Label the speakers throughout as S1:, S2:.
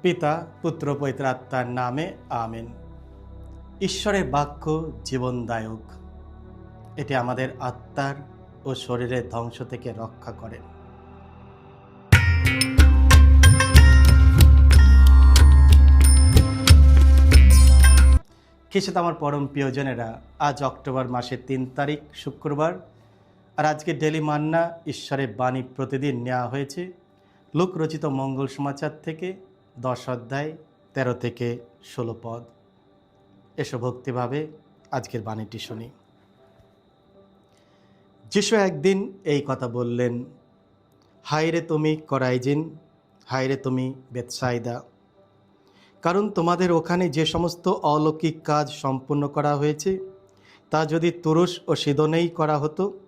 S1: পিতা পুত্র পবিত্র আত্মার নামে আমেন। ঈশ্বরের বাক্য জীবনদায়ক। এটি আমাদের আত্মার ও শরীরের ধ্বংস থেকে রক্ষা করেন। খ্রিস্ট আমার পরম প্রিয়জনেরা, আজ অক্টোবর মাসের ৩ তারিখ শুক্রবার। আর আজকে ডেলি মান্না ঈশ্বরের বাণী প্রতিদিন নেওয়া হয়েছে লূক রচিত মঙ্গল সমাচার থেকে 10 অধ্যায় 13 থেকে 16 পদ। এসো ভক্তিভাবে আজকের বাণীটি শুনি। যিশু একদিন এই কথা বললেন, হায়রে তুমি করাইজিন, হায়রে তুমি বেতসাইদা, কারণ তোমাদের ওখানে যে সমস্ত অলৌকিক কাজ সম্পূর্ণ করা হয়েছে তা যদি তুরস্ক ও সিদোনেই করা হতো,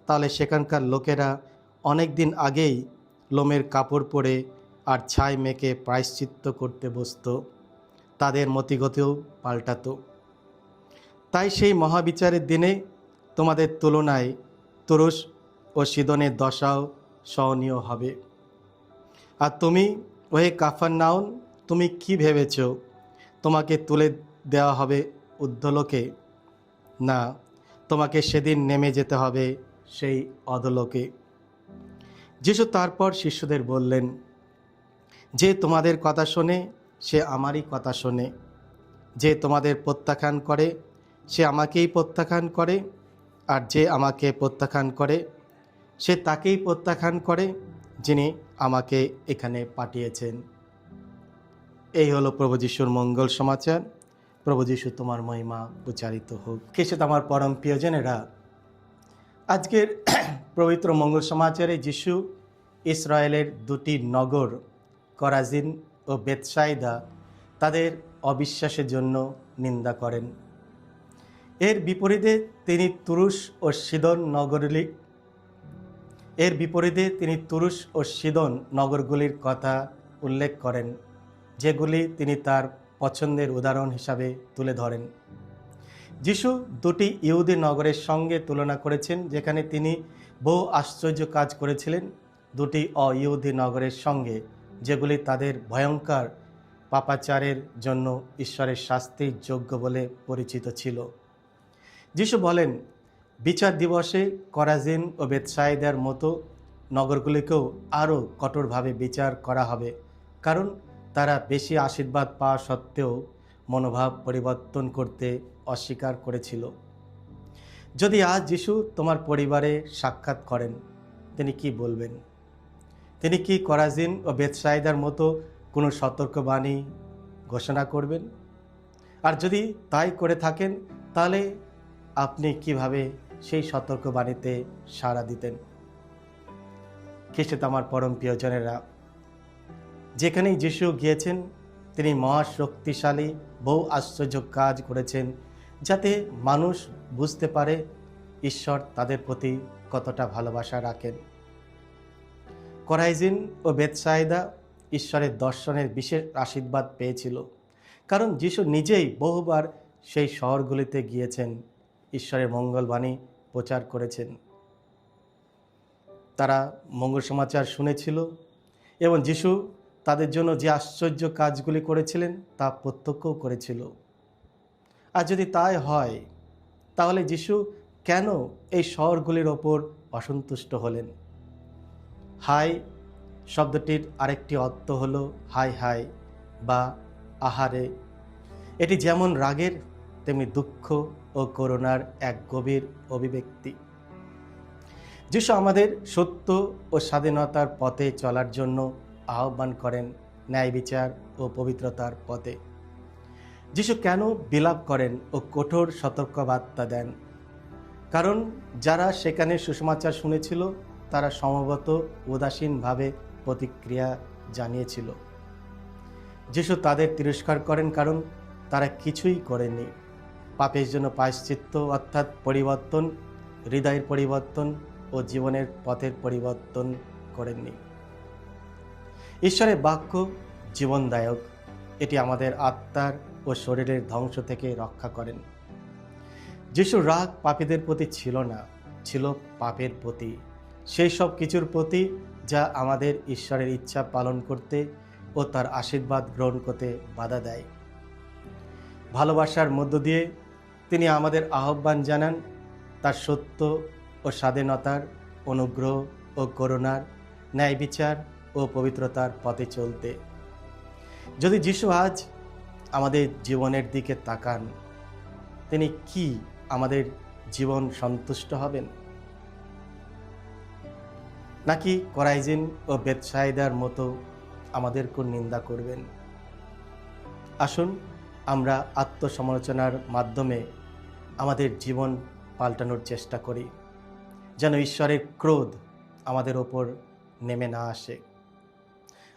S1: তাহলে সেখানকার লোকেরা অনেক দিন আগেই লোমের কাপড় পরে আর ছাই মেখে প্রায়শ্চিত্ত করতে বসত, তাদের মতিগতিও পাল্টাতো। তাই সেই মহাবিচারের দিনে তোমাদের তুলনায় তুরস্ক ও সিদোনের দশাও সহনীয় হবে। আর তুমি, ওহে কাফারনাউম, তুমি কি ভেবেছ তোমাকে তুলে দেওয়া হবে ঊর্ধ্বলোকে? না, তোমাকে সেদিন নেমে যেতে হবে সেই অধোলোকে। যিশু তারপর শিষ্যদের বললেন, যে তোমাদের কথা শোনে সে আমারই কথা শোনে, যে তোমাদের প্রত্যাখ্যান করে সে আমাকেই প্রত্যাখ্যান করে, আর যে আমাকে প্রত্যাখ্যান করে সে তাকেই প্রত্যাখ্যান করে যিনি আমাকে এখানে পাঠিয়েছেন। এই হলো প্রভু যিশুর মঙ্গল সমাচার। প্রভু যিশু তোমার মহিমা উচ্চারিত হোক। খ্রিস্ট আমার পরম প্রিয়জনেরা, আজকের পবিত্র মঙ্গল সমাচারে যিশু ইসরায়েলের দুটি নগর করাজিন ও বেতসাইদা তাদের অবিশ্বাসের জন্য নিন্দা করেন। এর বিপরীতে তিনি তুরস্ক ও সিদোন নগরগুলির কথা উল্লেখ করেন, যেগুলি তিনি তার পছন্দের উদাহরণ হিসাবে তুলে ধরেন। যিশু দুটি ইহুদি নগরের সঙ্গে তুলনা করেছেন, যেখানে তিনি বহু আশ্চর্য কাজ করেছিলেন, দুটি অ-ইহুদি নগরের সঙ্গে, যেগুলি তাদের ভয়ঙ্কর পাপাচারের জন্য ঈশ্বরের শাস্তির যোগ্য বলে পরিচিত ছিল। যিশু বলেন, বিচার দিবসে করাজিন ও বেতসাইদার মতো নগরগুলিকেও আরও কঠোরভাবে বিচার করা হবে, কারণ তারা বেশি আশীর্বাদ পাওয়া সত্ত্বেও মনোভাব পরিবর্তন করতে অস্বীকার করেছিল। যদি আজ যিশু তোমার পরিবারে সাক্ষাৎ করেন, তিনি কি বলবেন? তিনি কি করাজিন ও বেতসাইদার মতো কোনো সতর্কবাণী ঘোষণা করবেন? আর যদি তাই করে থাকেন, তাহলে আপনি কিভাবে সেই সতর্কবাণীতে সাড়া দিতেন? খ্রিস্ট আমার পরম প্রিয়জনেরা, যেখানেই যিশু গিয়েছেন তিনি মহাশক্তিশালী বহু আশ্চর্য কাজ করেছেন, যাতে মানুষ বুঝতে পারে ঈশ্বর তাদের প্রতি কতটা ভালোবাসা রাখেন। করাইজিন ও বেতসাইদা ঈশ্বরের দর্শনের বিশেষ আশীর্বাদ পেয়েছিল, কারণ যিশু নিজেই বহুবার সেই শহরগুলিতে গিয়েছেন, ঈশ্বরের মঙ্গলবাণী প্রচার করেছেন। তারা মঙ্গল সমাচার শুনেছিল এবং যিশু তাদের জন্য যে আশ্চর্য কাজগুলি করেছিলেন তা প্রত্যক্ষও করেছিল। আর যদি তাই হয়, তাহলে যিশু কেন এই শহরগুলির ওপর অসন্তুষ্ট হলেন? হাই শব্দটির আরেকটি অর্থ হলো হাই হাই বা আহারে। এটি যেমন রাগের তেমনি দুঃখ ও করুণার এক গভীর অভিব্যক্তি। যিশু আমাদের সত্য ও স্বাধীনতার পথে চলার জন্য আহ্বান করেন, ন্যায় বিচার ও পবিত্রতার পথে। যিশু কেন বিলাপ করেন ও কঠোর সতর্কবার্তা দেন? কারণ যারা সেখানে সুসমাচার শুনেছিল তারা সম্ভবত উদাসীনভাবে প্রতিক্রিয়া জানিয়েছিল। যিশু তাদের তিরস্কার করেন কারণ তারা কিছুই করেনি। পাপের জন্য প্রায়শ্চিত্ত অর্থাৎ পরিবর্তন, হৃদয়ের পরিবর্তন ও জীবনের পথের পরিবর্তন করেননি। ঈশ্বরের বাক্য জীবনদায়ক। এটি আমাদের আত্মার ও শরীরের ধ্বংস থেকে রক্ষা করেন। যিশুর রাগ পাপীদের প্রতি ছিল না, ছিল পাপের প্রতি, সেই সব কিছুর প্রতি যা আমাদের ঈশ্বরের ইচ্ছা পালন করতে ও তার আশীর্বাদ গ্রহণ করতে বাধা দেয়। ভালোবাসার মধ্য দিয়ে তিনি আমাদের আহ্বান জানান তার সত্য ও স্বাধীনতার, অনুগ্রহ ও করুণার, ন্যায় বিচার ও পবিত্রতার পথে চলতে। যদি যিশু আজ আমাদের জীবনের দিকে তাকান, তিনি কি আমাদের জীবন সন্তুষ্ট হবেন, নাকি করাইজিন ও বেতসাইদার মতো আমাদেরকে নিন্দা করবেন? আসুন আমরা আত্মসমালোচনার মাধ্যমে আমাদের জীবন পাল্টানোর চেষ্টা করি, যেন ঈশ্বরের ক্রোধ আমাদের ওপর নেমে না আসে।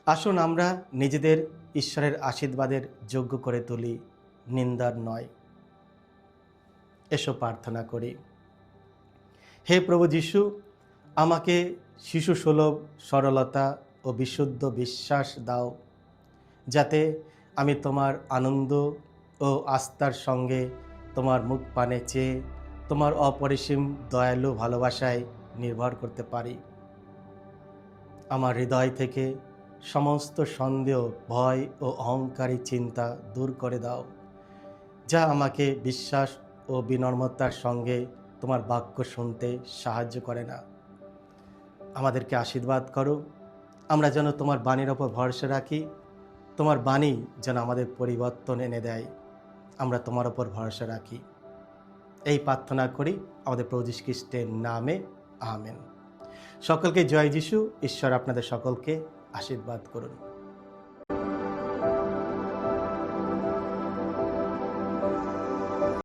S1: আসুন আমরা নিজেদের ঈশ্বরের আশীর্বাদের যোগ্য করে তুলি, নিন্দার নয়। এসো প্রার্থনা করি। হে প্রভু যিশু, আমাকে শিশুসুলভ সরলতা ও বিশুদ্ধ বিশ্বাস দাও, যাতে আমি তোমার আনন্দ ও আস্থার সঙ্গে তোমার মুখ পানে চেয়ে তোমার অপরিসীম দয়ালু ভালোবাসায় নির্ভর করতে পারি। আমার হৃদয় থেকে সমস্ত সন্দেহ, ভয় ও অহংকারী চিন্তা দূর করে দাও, যা আমাকে বিশ্বাস ও বিনম্রতার সঙ্গে তোমার বাক্য শুনতে সাহায্য করে না। আমাদেরকে আশীর্বাদ করো, আমরা যেন তোমার বাণীর ওপর ভরসা রাখি, তোমার বাণী যেন আমাদের পরিবর্তন এনে দেয়। আমরা তোমার ওপর ভরসা রাখি। এই প্রার্থনা করি আমাদের প্রভু যীশু খ্রিস্টের নামে, আমেন। সকলকে জয় যিশু। ঈশ্বর আপনাদের সকলকে আশীর্বাদ করুন।